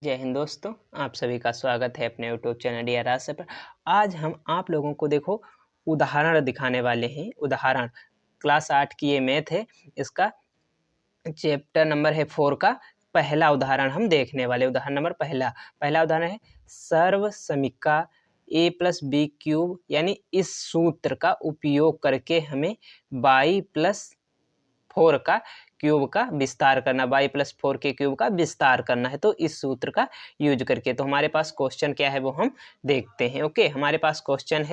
जय हिंद दोस्तों, आप सभी का स्वागत है अपने यूट्यूब चैनल डी आर पर। आज हम आप लोगों को देखो उदाहरण दिखाने वाले हैं। उदाहरण क्लास 8 की ये मैथ है, इसका चैप्टर नंबर है 4 का पहला उदाहरण हम देखने वाले। उदाहरण नंबर पहला उदाहरण है सर्व समीका a प्लस बी क्यूब, यानी इस सूत्र का उपयोग करके हमें y प्लस 4 का क्यूब का विस्तार करना, y प्लस 4 के क्यूब का विस्तार करना है। तो इस सूत्र का यूज करके, तो हमारे पास क्वेश्चन क्या है वो हम देखते हैं। ओके, हमारे पास क्वेश्चन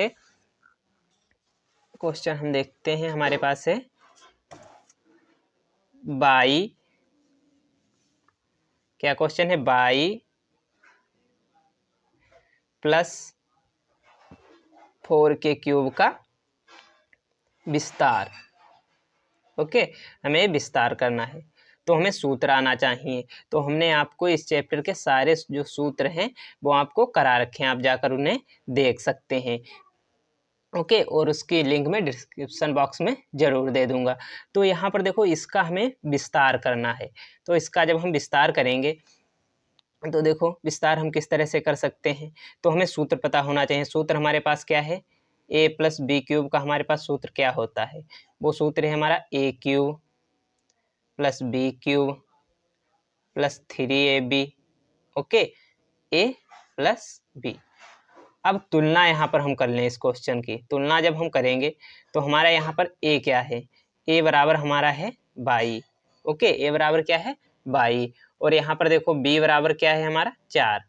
हम देखते हैं। हमारे पास है y, क्या क्वेश्चन है, y प्लस 4 के क्यूब का विस्तार। ओके, हमें विस्तार करना है तो हमें सूत्र आना चाहिए। तो हमने आपको इस चैप्टर के सारे जो सूत्र हैं वो आपको करा रखे हैं, आप जाकर उन्हें देख सकते हैं। ओके, और उसकी लिंक मैं डिस्क्रिप्शन बॉक्स में ज़रूर दे दूंगा। तो यहाँ पर देखो, इसका हमें विस्तार करना है। तो इसका जब हम विस्तार करेंगे तो देखो विस्तार हम किस तरह से कर सकते हैं। तो हमें सूत्र पता होना चाहिए। सूत्र हमारे पास क्या है, a प्लस बी क्यूब का हमारे पास सूत्र क्या होता है, वो सूत्र है हमारा a cube plus b cube plus 3ab। Okay, a plus b. अब तुलना यहाँ पर हम कर लें, इस क्वेश्चन की तुलना जब हम करेंगे तो हमारा यहाँ पर a क्या है, a बराबर हमारा है 22। ओके, a बराबर क्या है 22, और यहाँ पर देखो b बराबर क्या है हमारा 4,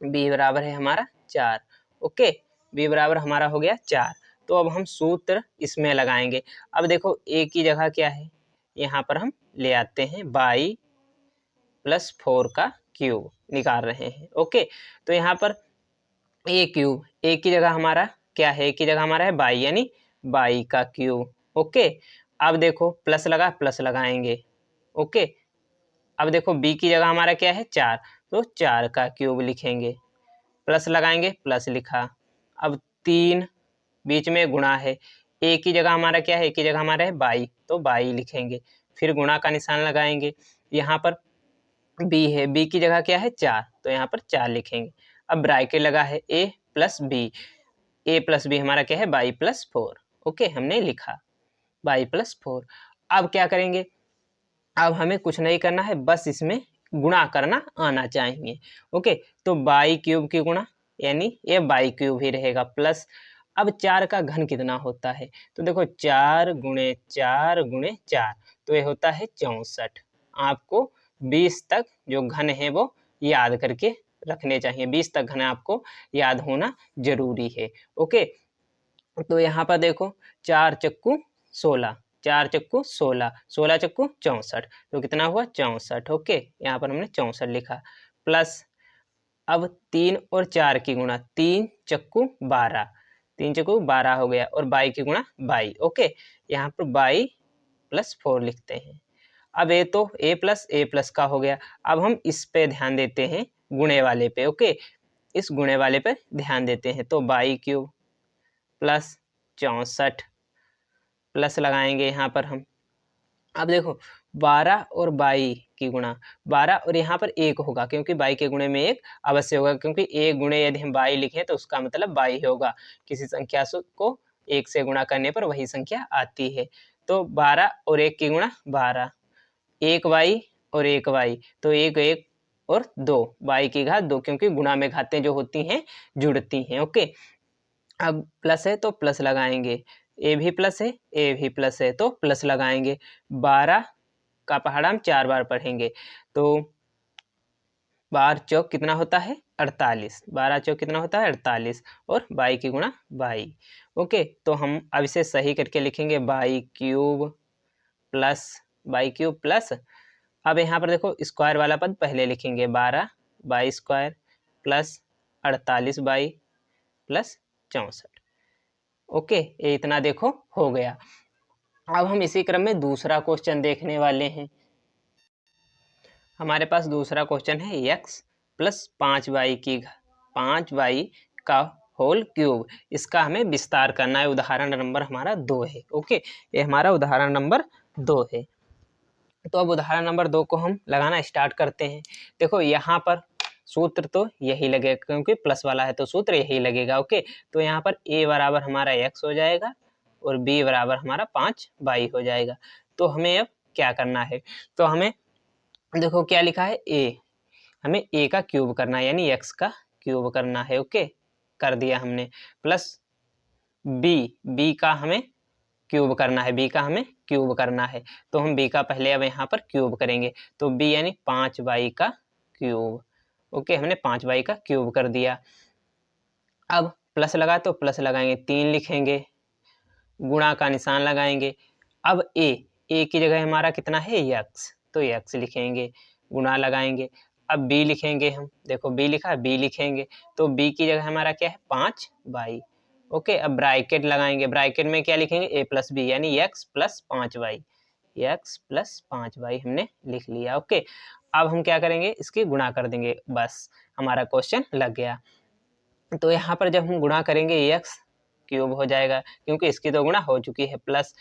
b बराबर है हमारा 4। ओके, b बराबर हमारा हो गया 4। तो अब हम सूत्र इसमें लगाएंगे। अब देखो a की जगह क्या है, यहाँ पर हम ले आते हैं y प्लस 4 का क्यूब निकाल रहे हैं। ओके, तो यहाँ पर a क्यूब, a की जगह हमारा क्या है, a की जगह हमारा है y, यानी y का क्यूब। ओके, अब देखो प्लस लगा, प्लस लगाएंगे। ओके, अब देखो b की जगह हमारा क्या है 4, तो 4 का क्यूब लिखेंगे, प्लस लगाएंगे, प्लस लिखा। अब 3 बीच में गुणा है, a की जगह हमारा क्या है, a की जगह हमारा है y, तो y लिखेंगे, फिर गुणा का निशान लगाएंगे। यहाँ पर b है, b की जगह क्या है 4, तो यहाँ पर 4 लिखेंगे। अब ब्रैकेट लगा है a plus b, a plus b हमारा क्या है y प्लस 4। ओके, हमने लिखा y प्लस 4। अब क्या करेंगे, अब हमें कुछ नहीं करना है, बस इसमें गुणा करना आना चाहिए। ओके, तो y क्यूब की गुणा, यानी ये y क्यूब ही रहेगा, प्लस अब 4 का घन कितना होता है, तो देखो 4 गुणे 4 गुणे 4, तो ये होता है 64। आपको 20 तक जो घन है वो याद करके रखने चाहिए, 20 तक घन आपको याद होना जरूरी है। ओके, तो यहाँ पर देखो 4 चक्कू 16, 4 चक्कू 16, 16 चक्कू 64, तो कितना हुआ 64। ओके, यहाँ पर हमने 64 लिखा, प्लस अब 3 और 4 की गुणा, 3 चक्कू 12, 3 चक्कू 12 हो गया, और y की गुणा y। ओके, यहाँ पर y प्लस 4 लिखते हैं। अब ये तो a प्लस का हो गया। अब हम इस पे ध्यान देते हैं, गुणे वाले पे। ओके, इस गुणे वाले पे ध्यान देते हैं, तो y क्यूब प्लस 64, प्लस लगाएंगे यहाँ पर हम। अब देखो 12 और 22 की गुणा, 12 और यहाँ पर 1 होगा, क्योंकि 22 के गुणे में 1 अवश्य होगा, क्योंकि 1 गुणे यदि हम 22 लिखें तो उसका मतलब 22 होगा। किसी संख्या को 1 से गुणा करने पर वही संख्या आती है। तो 12 और 1 की गुणा 12, 1 y और 1 y, तो 1 1 और 2 y की घात 2, क्योंकि गुणा में घातें जो होती हैं जुड़ती हैं। ओके, अब प्लस है तो प्लस लगाएंगे, ए भी प्लस है, ए भी प्लस है, तो प्लस लगाएंगे। 12 का पहाड़ा हम 4 बार पढ़ेंगे, तो 12 चौक कितना होता है 48, 12 चौक कितना होता है 48, और y की गुणा y। ओके, तो हम अब इसे सही करके लिखेंगे y क्यूब प्लस, अब यहाँ पर देखो स्क्वायर वाला पद पहले लिखेंगे, 12 by square plus 48 by plus 64। Okay, ये इतना देखो हो गया। अब हम इसी क्रम में दूसरा क्वेश्चन देखने वाले हैं। हमारे पास दूसरा क्वेश्चन है x प्लस 5y का होल क्यूब, इसका हमें विस्तार करना है। उदाहरण नंबर हमारा 2 है। ओके, ये हमारा उदाहरण नंबर 2 है। तो अब उदाहरण नंबर 2 को हम लगाना स्टार्ट करते हैं। देखो यहाँ पर सूत्र तो यही लगेगा क्योंकि प्लस वाला है तो सूत्र यही लगेगा। ओके, तो यहाँ पर a बराबर हमारा x हो जाएगा और b बराबर हमारा 5y हो जाएगा। तो हमें अब क्या करना है, तो हमें देखो क्या लिखा है a, हमें a का क्यूब करना है यानी x का क्यूब करना है। ओके, कर दिया हमने, प्लस b का हमें क्यूब करना है, b का हमें क्यूब करना है। तो हम b का पहले अब यहाँ पर क्यूब करेंगे, तो b यानी 5y का क्यूब। ओके, हमने 5y का क्यूब कर दिया। अब प्लस लगा तो प्लस लगाएंगे, 3 लिखेंगे, गुणा का निशान लगाएंगे। अब a की जगह हमारा कितना है x, तो x लिखेंगे, गुणा लगाएंगे। अब b लिखेंगे हम, देखो b लिखा है, b लिखेंगे, तो b की जगह हमारा क्या है 5y। ओके, अब ब्रैकेट लगाएंगे, ब्रैकेट में क्या लिखेंगे a प्लस बी यानी x plus 5y, x plus 5y हमने लिख लिया। ओके, अब हम क्या करेंगे, इसकी गुणा कर देंगे, बस हमारा क्वेश्चन लग गया। तो यहाँ पर जब हम गुणा करेंगे x क्यूब हो जाएगा क्योंकि इसकी तो गुणा हो चुकी है, प्लस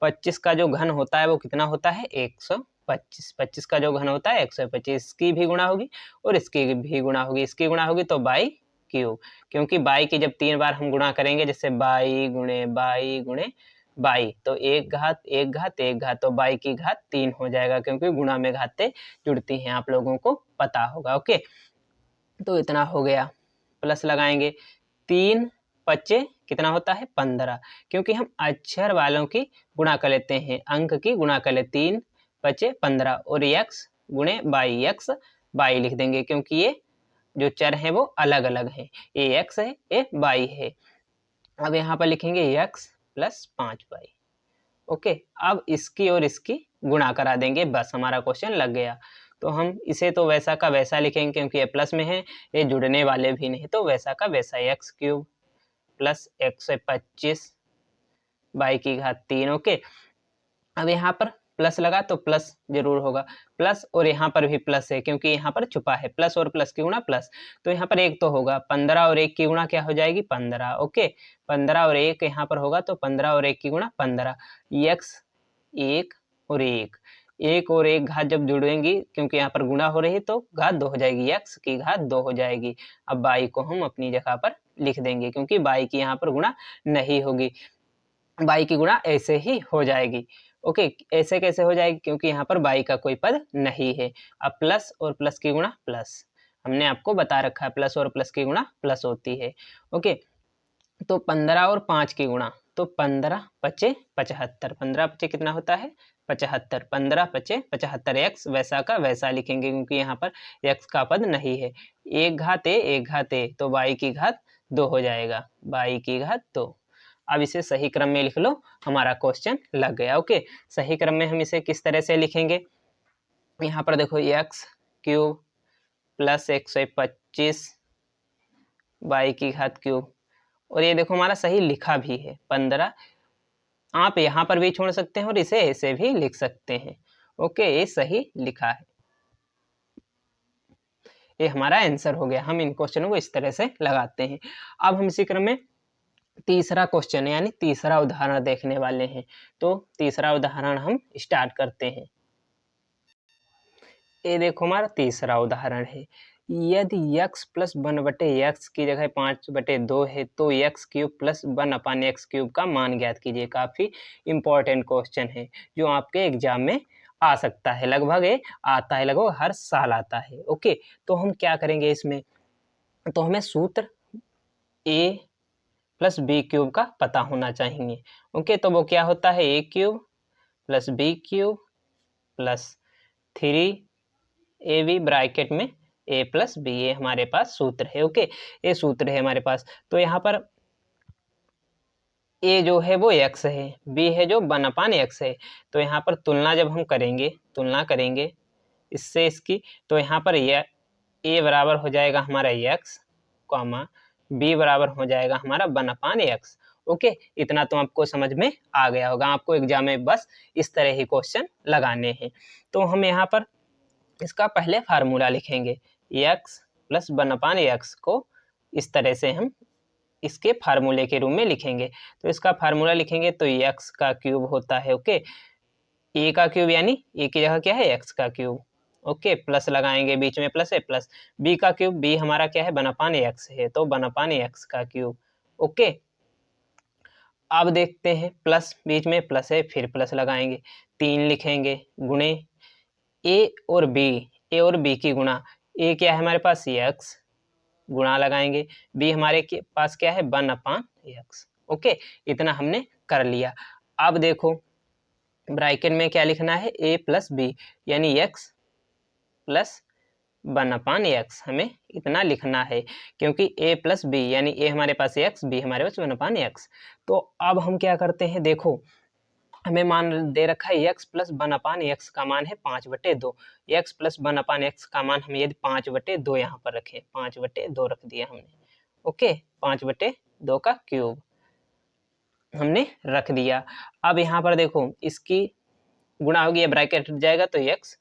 25 का जो घन होता है वो कितना होता है 125, 25 का जो घन होता है 125, इसकी भी गुणा होगी और इसकी भी गुणा होगी, इसकी गुणा होगी तो बाई क्यूब, क्योंकि बाई की जब 3 बार हम गुणा करेंगे जैसे बाई गुणे बाई तो एक घात एक घात एक घात, तो बाई की घात 3 हो जाएगा क्योंकि गुणा में घातें जुड़ती हैं, आप लोगों को पता होगा। ओके, तो इतना हो गया, प्लस लगाएंगे, 3 पच्चे कितना होता है 15, क्योंकि हम अक्षर वालों की गुणा कर लेते हैं, अंक की गुणा कर लेते, 3 पच्चे 15 और x गुणे बाई, x बाई लिख देंगे क्योंकि ये जो चर हैं वो अलग अलग हैं, ये x है ये y है। अब यहाँ पर लिखेंगे x प्लस 5y। ओके, अब इसकी और इसकी गुणा करा देंगे, बस हमारा क्वेश्चन लग गया। तो हम इसे तो वैसा का वैसा लिखेंगे क्योंकि ये प्लस में है, ये जुड़ने वाले भी नहीं, तो वैसा का वैसा x क्यूब प्लस 125 बाई की घात 3। ओके, अब यहाँ पर प्लस लगा तो प्लस जरूर होगा, प्लस और यहाँ पर भी प्लस है क्योंकि यहाँ पर छुपा है, प्लस और प्लस की गुणा प्लस, तो यहाँ पर एक तो होगा, 15 और 1 की गुणा क्या हो जाएगी 15। ओके, 15 और 1 यहाँ पर होगा तो 15 और 1 की गुणा 15, x 1 और 1, एक और एक घात जब जुड़ेंगी क्योंकि यहाँ पर गुणा हो रही है तो घात 2 हो जाएगी, x की घात 2 हो जाएगी। अब बाई को हम अपनी जगह पर लिख देंगे क्योंकि बाई की यहाँ पर गुणा नहीं होगी, बाई की गुणा ऐसे ही हो जाएगी। ओके, ऐसे कैसे हो जाएगी क्योंकि यहाँ पर बाई का कोई पद नहीं है। अब प्लस और प्लस की गुणा प्लस, हमने आपको बता रखा है प्लस और प्लस की गुणा प्लस होती है। ओके, तो 15 और 5 की गुणा, तो 15 पचे 75, 15 पचे कितना होता है 75, 15 पचे 75, x वैसा का वैसा लिखेंगे क्योंकि यहाँ पर x का पद नहीं है, एक घात ए तो बाई की घात 2 हो जाएगा, बाई की घात 2। अब इसे सही क्रम में लिख लो, हमारा क्वेश्चन लग गया। ओके, सही क्रम में हम इसे किस तरह से लिखेंगे, यहाँ पर देखो x क्यूब प्लस 125 बाई की घात क्यूब, और ये देखो हमारा सही लिखा भी है 15, आप यहाँ पर भी छोड़ सकते हैं और इसे ऐसे भी लिख सकते हैं। ओके, ये सही लिखा है, ये हमारा आंसर हो गया। हम इन क्वेश्चनों को इस तरह से लगाते हैं। अब हम इसी क्रम में तीसरा क्वेश्चन यानी तीसरा उदाहरण देखने वाले हैं, तो तीसरा उदाहरण हम स्टार्ट करते हैं। ये देखो हमारा तीसरा उदाहरण है, यदि x प्लस 1/x की जगह 5/2 है तो x cube plus 1/x cube का मान ज्ञात कीजिए। काफ़ी इंपॉर्टेंट क्वेश्चन है जो आपके एग्जाम में आ सकता है, लगभग ये आता है, लगभग हर साल आता है। ओके, तो हम क्या करेंगे इसमें, तो हमें सूत्र a प्लस बी क्यूब का पता होना चाहिए। ओके, तो वो क्या होता है a cube plus b cube plus 3ab bracket में a प्लस बी, ये हमारे पास सूत्र है। ओके, ये सूत्र है हमारे पास। तो यहाँ पर a जो है वो x है, b है जो 1/x है, तो यहाँ पर तुलना जब हम करेंगे, तुलना करेंगे इससे इसकी, तो यहाँ पर यह a बराबर हो जाएगा हमारा x, b बराबर हो जाएगा हमारा 1/x। ओके, इतना तो आपको समझ में आ गया होगा, आपको एग्जाम में बस इस तरह ही क्वेश्चन लगाने हैं। तो हम यहाँ पर इसका पहले फार्मूला लिखेंगे, x प्लस 1/x को इस तरह से हम इसके फार्मूले के रूप में लिखेंगे। तो इसका फार्मूला लिखेंगे तो x का क्यूब होता है, ओके, ए का क्यूब यानी ए की जगह क्या है एक्स का क्यूब, ओके, प्लस लगाएंगे, बीच में प्लस है, प्लस बी का क्यूब, बी हमारा क्या है 1/x है, तो 1/x का क्यूब, ओके। अब देखते हैं प्लस, बीच में प्लस है, फिर प्लस लगाएंगे, 3 लिखेंगे गुणे ए और बी, ए और बी की गुणा, ए क्या है हमारे पास एक्स, गुणा लगाएंगे, बी हमारे के पास क्या है 1/x, ओके, इतना हमने कर लिया। अब देखो ब्रैकेट में क्या लिखना है a प्लस बी यानी x प्लस 1/x, हमें इतना लिखना है क्योंकि a प्लस बी यानी a हमारे पास x, b हमारे पास 1/x। तो अब हम क्या करते हैं, देखो हमें मान दे रखा है x प्लस 1/x का मान है 5/2, x प्लस 1/x का मान हम यदि 5/2 यहाँ पर रखें, 5/2 रख दिया हमने, ओके, 5/2 का क्यूब हमने रख दिया। अब यहाँ पर देखो इसकी गुणा होगी, ब्रैकेट हट जाएगा तो x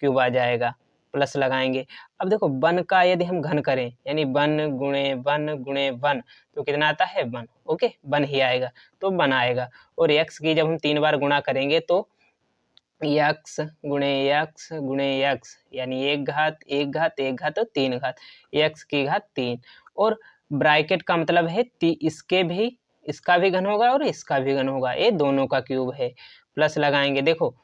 क्यूब आ जाएगा, प्लस लगाएंगे। अब देखो 1 का यदि हम घन करें यानी 1 गुणे 1 गुणे 1 तो कितना आता है 1, ओके, 1 ही आएगा, तो 1 आएगा। और x की जब हम 3 बार गुणा करेंगे तो x गुणे x गुणे x यानी 1 घात 1 घात 1 घात तो 3 घात, x की घात 3। और ब्रैकेट का मतलब है इसके भी, इसका भी घन होगा और इसका भी घन होगा, ये दोनों का क्यूब है, प्लस लगाएंगे। देखो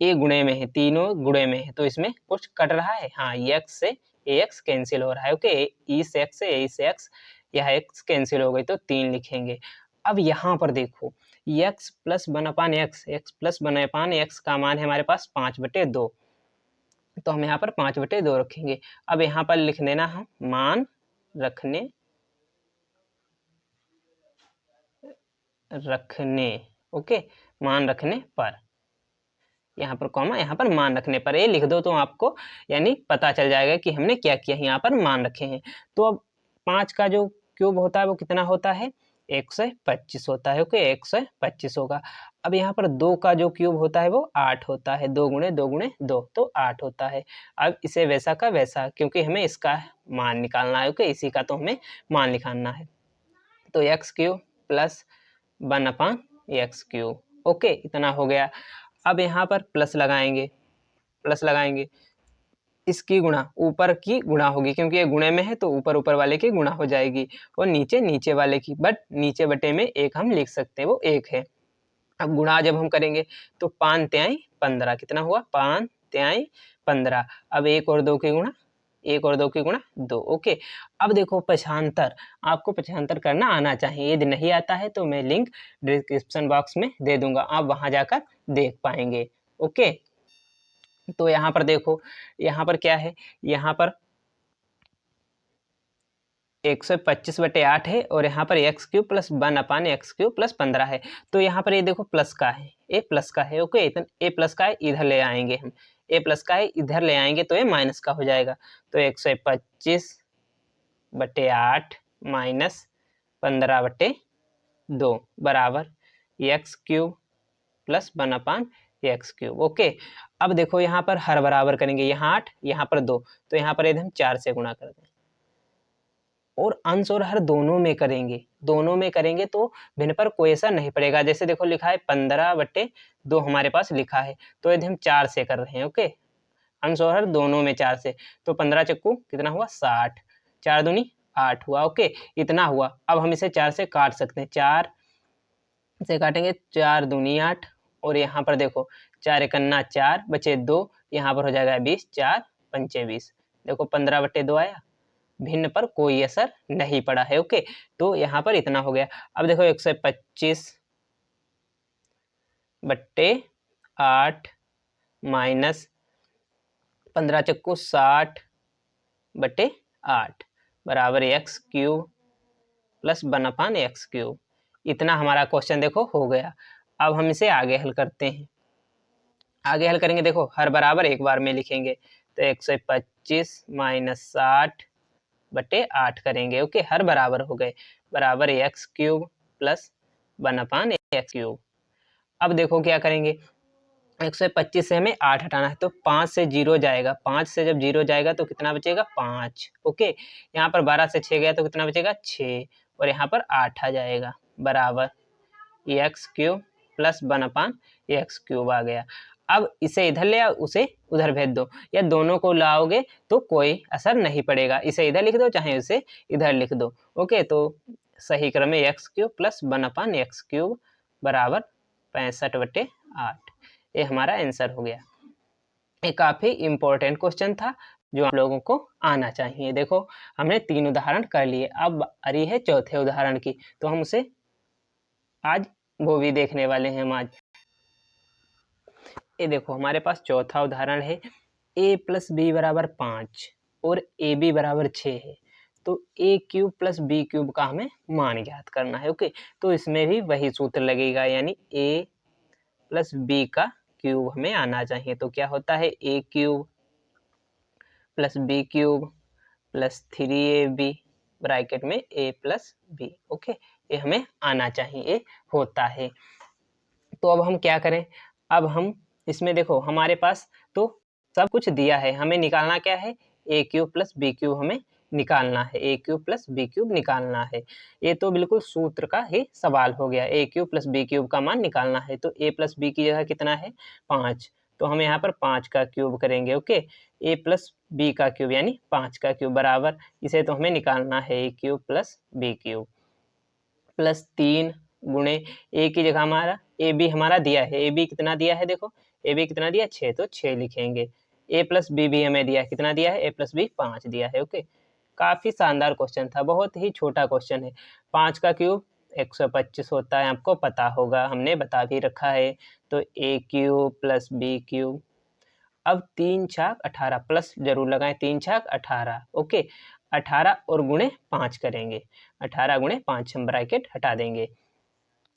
ए गुणे में है, तीनों गुणे में है, तो इसमें कुछ कट रहा है, हाँ एक्स से एक्स कैंसिल हो रहा है, ओके, ई से एक्स से ए से एक्स, यह एक्स कैंसिल हो गई तो 3 लिखेंगे। अब यहाँ पर देखो x plus 1/x, x plus 1/x का मान है हमारे पास 5/2, तो हम यहाँ पर 5/2 रखेंगे। अब यहाँ पर लिख देना हम मान रखने, ओके, मान रखने पर, यहाँ पर कॉमा, यहाँ पर मान रखने पर, ये लिख दो तो आपको यानी पता चल जाएगा कि हमने क्या किया, यहाँ पर मान रखे हैं। तो अब 5 का जो क्यूब होता है वो कितना होता है 125 होता है, ओके, 125 होगा। अब यहाँ पर 2 का जो क्यूब होता है वो 8 होता है, 2 गुणे 2 गुणे 2 तो 8 होता है। अब इसे वैसा का वैसा, क्योंकि हमें इसका मान निकालना है, ओके, इसी का तो हमें मान निकालना है, तो x cube plus 1/x cube, okay, इतना हो गया। अब यहाँ पर प्लस लगाएंगे, प्लस लगाएंगे, इसकी गुणा ऊपर की गुणा होगी, क्योंकि ये गुणे में है तो ऊपर ऊपर वाले की गुणा हो जाएगी, और नीचे नीचे वाले की, बट नीचे बटे में एक हम लिख सकते हैं, वो 1 है। अब गुणा जब हम करेंगे तो 5 तिहाई 15, कितना हुआ 5 तिहाई 15। अब 1 और 2 की गुणा, 1 और 2 की गुणा 2, ओके। अब देखो पक्षांतर, आपको पक्षांतर करना आना चाहिए, यदि नहीं आता है तो मैं लिंक डिस्क्रिप्शन बॉक्स में दे दूंगा, आप वहां जाकर देख पाएंगे, ओके। तो यहाँ पर देखो, यहाँ पर क्या है, यहाँ पर 125/8 है और यहाँ पर x cube plus 1/x cube plus 15 है। तो यहाँ पर ये देखो प्लस का है, ए प्लस का है, ओके, ए प्लस का है, इधर ले आएंगे हम, ए प्लस का है इधर ले आएंगे तो ये माइनस का हो जाएगा, तो 125/8 माइनस 15/2 बराबर x cube plus 1/x cube, okay. अब देखो यहाँ पर हर बराबर करेंगे, यहाँ 8 यहाँ पर 2, तो यहाँ पर यदि हम 4 से गुणा कर दें और अंश और हर दोनों में करेंगे, दोनों में करेंगे तो भिन्न पर कोई ऐसा नहीं पड़ेगा। जैसे देखो लिखा है 15/2 हमारे पास लिखा है, तो यदि हम 4 से कर रहे हैं, ओके, अंश और हर दोनों में 4 से, तो 15 चक्कू कितना हुआ 60, 4 दूनी 8 हुआ, ओके, इतना हुआ। अब हम इसे 4 से काट सकते हैं, 4 से काटेंगे 4 दूनी 8, और यहाँ पर देखो 4 एकन्ना 4 बचे 2, यहाँ पर हो जाएगा 20, 4 पंचे 20, देखो 15/2 आया, भिन्न पर कोई असर नहीं पड़ा है, ओके। तो यहाँ पर इतना हो गया। अब देखो 125/8 माइनस 15 चक्कू 60/8 बराबर x cube plus 1/x cube, इतना हमारा क्वेश्चन देखो हो गया। अब हम इसे आगे हल करते हैं, आगे हल करेंगे, देखो हर बराबर एक बार में लिखेंगे, तो 125 माइनस 60/8 करेंगे, ओके, हर बराबर हो गए, बराबर x cube plus 1/x cube. अब देखो क्या करेंगे, 125 से हमें 8 हटाना है, तो 5 से 0 जाएगा, 5 से जब 0 जाएगा तो कितना बचेगा 5, ओके। यहाँ पर 12 से 6 गया तो कितना बचेगा 6, और यहाँ पर 8 आ जाएगा, बराबर x cube plus 1/x cube आ गया। अब इसे इधर ले आओ, उसे उधर भेज दो, या दोनों को लाओगे तो कोई असर नहीं पड़ेगा। इसे इधर लिख दो चाहे उसे इधर लिख दो। ओके, तो सही क्रम में x³ + 1/x³ बराबर 65/8। ये हमारा आंसर हो गया। ये काफ़ी इम्पोर्टेंट क्वेश्चन था जो आप लोगों को आना चाहिए। देखो हमने 3 उदाहरण कर लिए, अब आ रही है चौथे उदाहरण की, तो हम उसे आज वो भी देखने वाले हैं हम आज। ये देखो हमारे पास चौथा उदाहरण है, a + b = 5 और ab = 6 है। तो a³ + b³ का हमें मान ज्ञात करना है। ओके, तो इसमें भी वही सूत्र लगेगा, यानी a + b का क्यूब हमें आना चाहिए। तो क्या होता है, a³ + b³ + 3ab ब्रैकेट में a + b। ओके, ये हमें आना चाहिए, ये होता है। तो अब हम क्या करें, अब हम इसमें देखो हमारे पास तो सब कुछ दिया है, हमें निकालना क्या है, a³ + b³ हमें निकालना है, a³ + b³ निकालना है। ये तो बिल्कुल सूत्र का ही सवाल हो गया, a³ + b³ का मान निकालना है। तो a + b की जगह कितना है, 5, तो हम यहाँ पर 5 का क्यूब करेंगे। ओके, a + b का क्यूब यानी 5 का क्यूब बराबर, इसे तो हमें निकालना है a³ + b³ + 3 गुणे a की जगह हमारा ए बी हमारा दिया है, ए बी कितना दिया है, देखो ए बी कितना दिया, 6, तो 6 लिखेंगे। a + b भी हमें दिया है, कितना दिया है, a + b 5 दिया है। ओके, काफ़ी शानदार क्वेश्चन था, बहुत ही छोटा क्वेश्चन है। 5 का क्यूब 125 होता है, आपको पता होगा, हमने बता भी रखा है। तो a³ + b³, अब 3 छाक 18 प्लस जरूर लगाएं, 3 छाक 18। ओके, 18 और गुणे 5 करेंगे, 18 गुणे 5 हम ब्रैकेट हटा देंगे।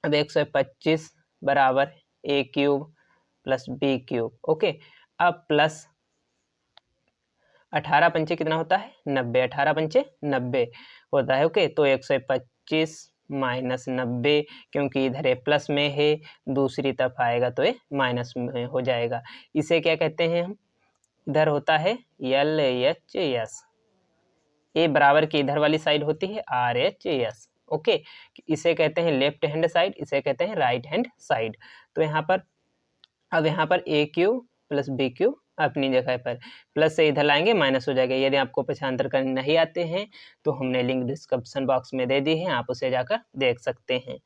अब 125 बराबर a³ + b³। ओके, अब प्लस 18 पंचे कितना होता है, 90, 18 पंचे 90 होता है। ओके, तो 125 - 90, क्योंकि इधर ये प्लस में है, दूसरी तरफ आएगा तो ये माइनस में हो जाएगा। इसे क्या कहते हैं हम, इधर होता है LHS, ए बराबर की इधर वाली साइड होती है RHS। ओके, इसे कहते हैं लेफ्ट हैंड साइड, इसे कहते हैं राइट हैंड साइड। तो यहाँ पर अब यहाँ पर a³ + b³ अपनी जगह पर, प्लस से इधर लाएंगे माइनस हो जाएगा। यदि आपको पक्षांतर करने नहीं आते हैं तो हमने लिंक डिस्क्रिप्शन बॉक्स में दे दी है, आप उसे जाकर देख सकते हैं।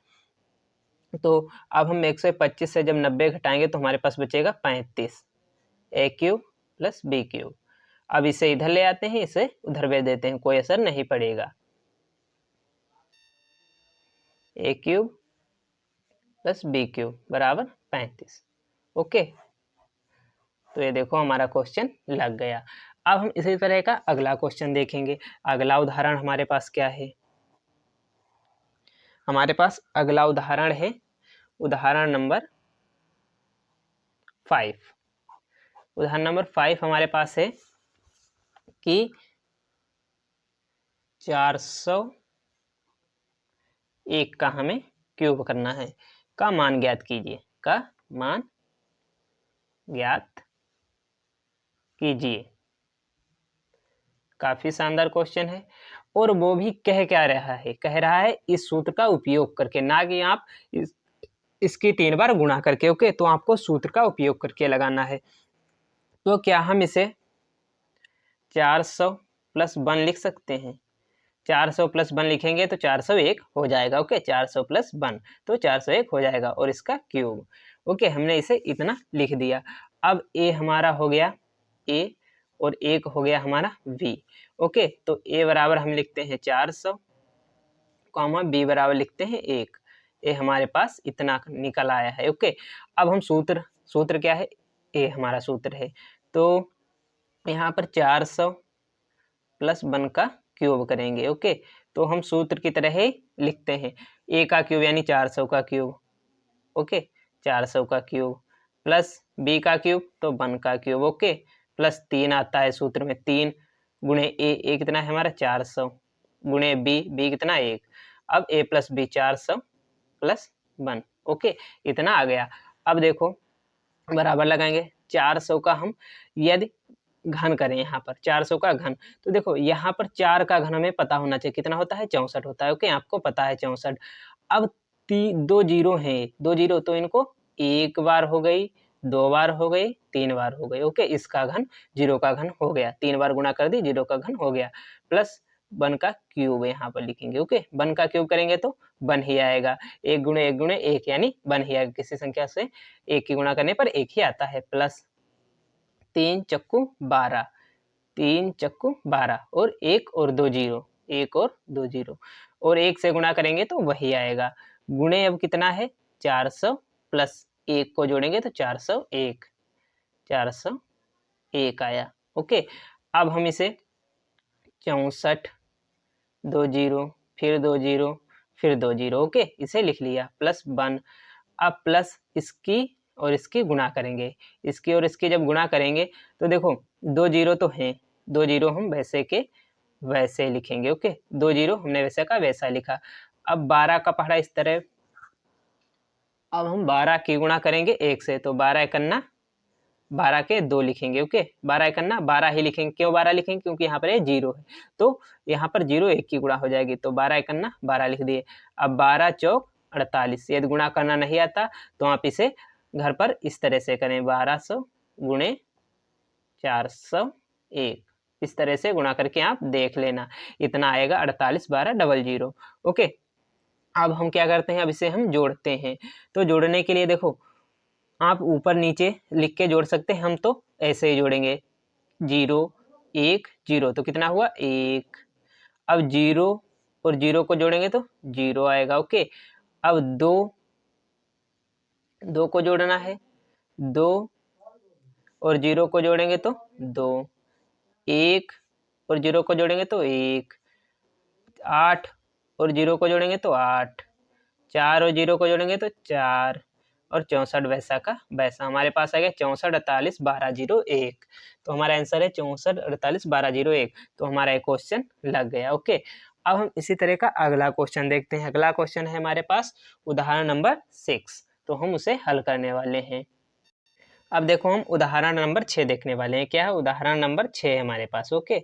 तो अब हम 125 से जब 90 घटाएंगे तो हमारे पास बचेगा 35, a³ + b³। अब इसे इधर ले आते हैं, इसे उधर भेज देते हैं, कोई असर नहीं पड़ेगा। a³ + b³ बराबर 35। ओके, तो ये देखो हमारा क्वेश्चन लग गया। अब हम इसी तरह का अगला क्वेश्चन देखेंगे। अगला उदाहरण हमारे पास क्या है, हमारे पास अगला उदाहरण है उदाहरण नंबर 5। उदाहरण नंबर 5 हमारे पास है कि 401 का हमें क्यूब करना है, का मान ज्ञात कीजिए, का मान ज्ञात कीजिए। काफी शानदार क्वेश्चन है, और वो भी कह क्या रहा है, कह रहा है इस सूत्र का उपयोग करके, ना कि आप इसकी 3 बार गुणा करके। ओके, तो आपको सूत्र का उपयोग करके लगाना है। तो क्या हम इसे 400 + 1 लिख सकते हैं, 400 + 1 लिखेंगे तो 401 हो जाएगा। ओके, 400 + 1 तो 401 हो जाएगा, और इसका क्यूब। ओके, हमने इसे इतना लिख दिया। अब a हमारा हो गया a, और एक हो गया हमारा v। ओके, तो a बराबर हम लिखते हैं 400, b बराबर लिखते हैं 1। ये हमारे पास इतना निकल आया है। ओके, अब हम सूत्र क्या है, a हमारा सूत्र है। तो यहाँ पर 400 + 1 का क्यूब करेंगे। ओके, तो हम सूत्र की तरह ही लिखते हैं, a का क्यूब यानी 400 का क्यूब। ओके, 400 का क्यूब प्लस b का क्यूब तो 1 का क्यूब। ओके, प्लस 3 आता है सूत्र में, 3 गुणे a कितना है हमारा 400, गुणे b कितना 1। अब a + b 400 + 1। ओके, इतना आ गया। अब देखो बराबर लगाएंगे, 400 का हम यदि घन करें, यहाँ पर 400 का घन, तो देखो यहाँ पर 4 का घन हमें पता होना चाहिए, कितना होता है 64 होता है। ओके, आपको पता है 64। अब 2 जीरो हैं, 2 जीरो, तो इनको एक बार हो गई, 2 बार हो गई, 3 बार हो गई। ओके, इसका घन 0 का घन हो गया, 3 बार गुणा कर दी, 0 का घन हो गया, प्लस 1 का क्यूब यहाँ पर लिखेंगे। ओके, 1 का क्यूब करेंगे तो 1 ही आएगा, 1 गुणे 1 गुणे 1 यानी 1 ही आएगा। किसी संख्या से 1 की गुणा करने पर 1 ही आता है, प्लस 3 चक्कू 12, 3 चक्कू 12 और 1 और 2 जीरो, 1 और 2 जीरो, और 1 से गुणा करेंगे तो वही आएगा। गुणे अब कितना है 400, प्लस 1 को जोड़ेंगे तो 401, 401 आया। ओके, अब हम इसे 64, 2 जीरो, फिर 2 जीरो, फिर 2 जीरो। ओके, इसे लिख लिया, प्लस 1। अब प्लस इसकी और इसकी गुणा करेंगे, इसकी और इसकी जब गुणा करेंगे तो देखो 2 जीरो तो हैं, 2 जीरो हम वैसे के वैसे लिखेंगे। ओके, 2 जीरो हमने वैसे का वैसा लिखा। अब 12 का पढ़ा इस तरह, अब हम 12 की गुणा करेंगे 1 से, तो 12 एकन्ना 12 के 2 लिखेंगे। ओके, 12 एकन्ना 12 ही लिखेंगे। क्यों 12 लिखेंगे? क्योंकि यहाँ पर ये 0 है, तो यहाँ पर 0 1 की गुणा हो जाएगी, तो 12 एकन्ना 12 लिख दिए। अब 12 चौक 48, यदि गुणा करना नहीं आता तो आप इसे घर पर इस तरह से करें, 1200 गुणे 401, इस तरह से गुणा करके आप देख लेना, इतना आएगा 48 12 00। ओके, अब हम क्या करते हैं, अब इसे हम जोड़ते हैं। तो जोड़ने के लिए देखो आप ऊपर नीचे लिख के जोड़ सकते हैं, हम तो ऐसे ही जोड़ेंगे, 0 1 0, तो कितना हुआ 1। अब 0 और 0 को जोड़ेंगे तो 0 आएगा। ओके, अब 2 को जोड़ना है, 2 और 0 को जोड़ेंगे तो 2, 1 और 0 को जोड़ेंगे तो 1, 8 और 0 को जोड़ेंगे तो 8, 4 और 0 को जोड़ेंगे तो 4, और 64 वैसा का वैसा। हमारे पास आ गया 64 48 1201, तो हमारा आंसर है 64 48 1201। तो हमारा एक क्वेश्चन लग गया। ओके, अब हम इसी तरह का अगला क्वेश्चन देखते हैं। अगला क्वेश्चन है हमारे पास उदाहरण नंबर 6, तो हम उसे हल करने वाले हैं। अब देखो हम उदाहरण नंबर 6 देखने वाले हैं। क्या है? उदाहरण नंबर 6 है हमारे पास। ओके,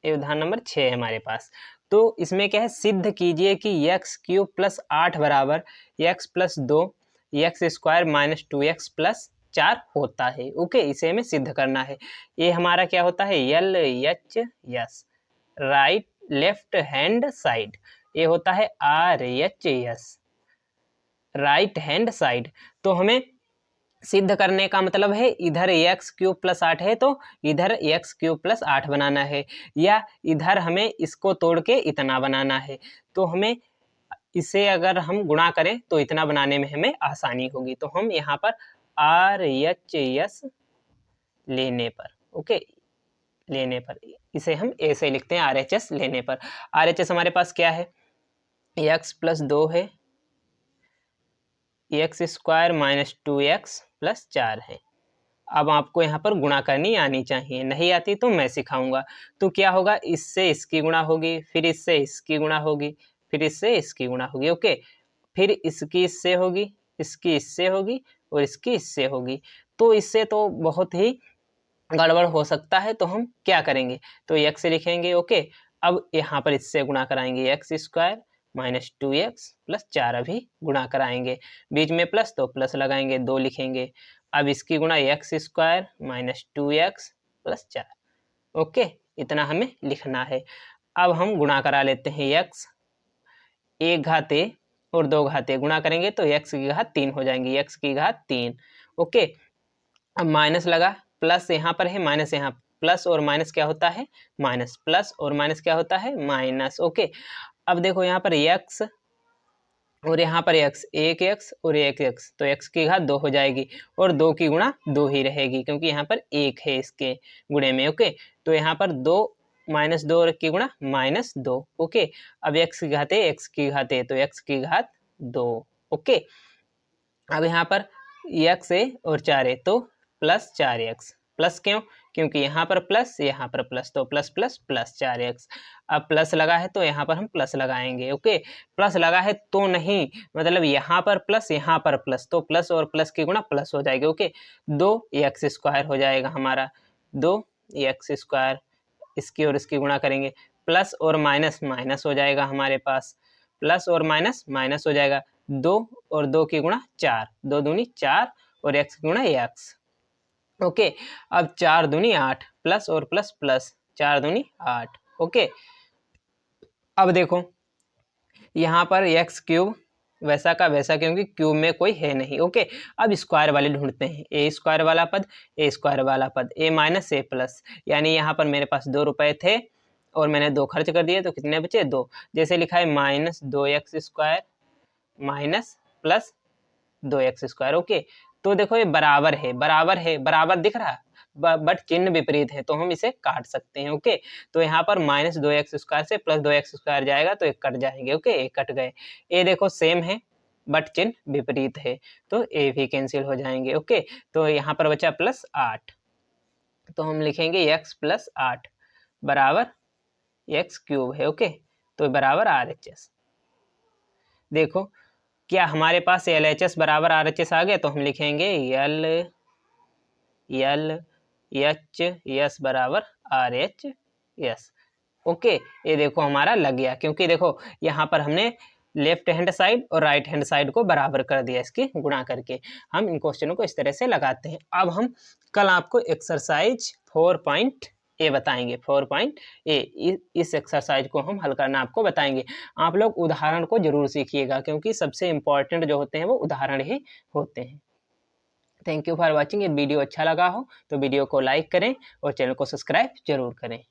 ये उदाहरण नंबर 6 है हमारे पास। तो इसमें क्या है, सिद्ध कीजिए कि x क्यूब प्लस 8 बराबर x plus 2 x square minus 2x plus 4 होता है। ओके, इसे हमें सिद्ध करना है। ये हमारा क्या होता है, LHS, right left hand side. ये होता है RHS, राइट हैंड साइड। तो हमें सिद्ध करने का मतलब है इधर एक्स क्यूब प्लस 8 है तो इधर एक्स क्यूब प्लस 8 बनाना है, या इधर हमें इसको तोड़ के इतना बनाना है। तो हमें इसे अगर हम गुणा करें तो इतना बनाने में हमें आसानी होगी। तो हम यहाँ पर RHS लेने पर, ओके, लेने पर इसे हम ऐसे लिखते हैं, RHS लेने पर। RHS हमारे पास क्या है, x प्लस 2 है, x square minus 2x plus 4 है। अब आपको यहाँ पर गुणा करनी आनी चाहिए, नहीं आती तो मैं सिखाऊंगा। तो क्या होगा, इससे इसकी गुणा होगी, फिर इससे इसकी गुणा होगी, फिर इससे इसकी गुणा होगी। ओके, फिर इसकी इससे होगी, इसकी इससे होगी और इसकी इससे होगी। तो इससे तो बहुत ही गड़बड़ हो सकता है, तो हम क्या करेंगे, तो x लिखेंगे। ओके, अब यहाँ पर इससे गुणा कराएंगे, x square minus 2x plus 4 अभी गुणा कराएंगे, बीच में प्लस तो प्लस लगाएंगे, 2 लिखेंगे। अब इसकी गुणा x square minus 2x plus 4। Okay, इतना हमें लिखना है। अब हम गुणा करा लेते हैं, x 1 घाते और 2 घाते गुणा करेंगे तो x की घात 3 हो जाएंगी, x की घात 3। ओके, अब माइनस लगा, प्लस यहाँ पर है, माइनस यहाँ, प्लस और माइनस क्या होता है, माइनस, प्लस और माइनस क्या होता है, माइनस। ओके, अब देखो यहाँ पर x और यहाँ पर x, एक x और एक x, तो x की घात 2 हो जाएगी और 2 की गुणा 2 ही रहेगी, क्योंकि यहाँ पर 1 है इसके गुणे में। ओके, तो यहाँ पर 2 माइनस 2 और की गुणा माइनस 2। ओके, अब x की घात है, x की घात है, तो x की घात 2। ओके, अब यहाँ पर x है और 4 है, तो प्लस 4x, प्लस क्यों, क्योंकि यहाँ पर प्लस यहाँ पर प्लस, तो प्लस प्लस प्लस 4x। अब प्लस लगा है तो यहाँ पर हम प्लस लगाएंगे। ओके, प्लस लगा है तो नहीं, मतलब यहाँ पर प्लस, तो प्लस और प्लस की गुणा प्लस हो जाएगी। ओके, 2x स्क्वायर हो जाएगा हमारा, 2x स्क्वायर, इसकी और इसकी गुणा करेंगे, प्लस और माइनस माइनस हो जाएगा हमारे पास, प्लस और माइनस माइनस हो जाएगा, 2 और 2 की गुणा 4, 2 दूनी 4 और x गुणा x। ओके, अब 4 दूनी 8 प्लस और प्लस प्लस 4 दूनी 8। ओके, अब देखो यहाँ पर एक्स क्यूब वैसा का वैसा, क्योंकि क्यूब में कोई है नहीं। ओके, अब स्क्वायर वाले ढूंढते हैं। ए स्क्वायर वाला पद, ए स्क्वायर वाला पद, ए माइनस ए प्लस, यानी यहाँ पर मेरे पास 2 रुपये थे और मैंने 2 खर्च कर दिए, तो कितने बचे 2। जैसे लिखा है -2x² minus plus 2x²। Okay, तो देखो ये बराबर है, बराबर है, बराबर दिख रहा, बट चिन्ह विपरीत है, तो हम इसे काट सकते हैं। ओके, तो यहाँ पर -2x² से +2x² जाएगा, तो एक कट जाएंगे। ओके, एक कट गए। ए देखो सेम है बट चिन्ह विपरीत है, तो ए भी कैंसिल हो जाएंगे। ओके, तो यहाँ पर बचा +8, तो हम लिखेंगे x + 8 बराबर x³ है। ओके, तो बराबर RHS। देखो क्या हमारे पास LHS बराबर RHS आ गया, तो हम लिखेंगे LHS बराबर RHS। ओके, ये देखो हमारा लग गया, क्योंकि देखो यहाँ पर हमने लेफ्ट हैंड साइड और राइट हैंड साइड को बराबर कर दिया इसकी गुणा करके। हम इन क्वेश्चनों को इस तरह से लगाते हैं। अब हम कल आपको एक्सरसाइज 4.A बताएंगे। 4.A इस एक्सरसाइज को हम हल करना आपको बताएंगे। आप लोग उदाहरण को जरूर सीखिएगा, क्योंकि सबसे इम्पोर्टेंट जो होते हैं वो उदाहरण ही होते हैं। Thank you for watching. ये वीडियो अच्छा लगा हो तो वीडियो को लाइक करें और चैनल को सब्सक्राइब जरूर करें।